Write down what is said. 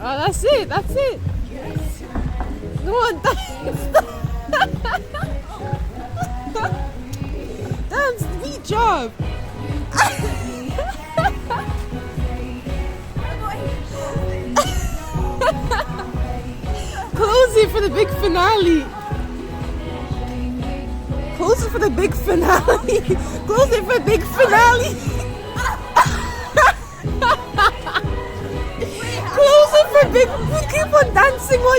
Oh, that's it. That's it. No one dies. Dance, good job. Close it for the big finale. Close it for the big finale. Close it for the big finale. Close it for big. Keep on dancing while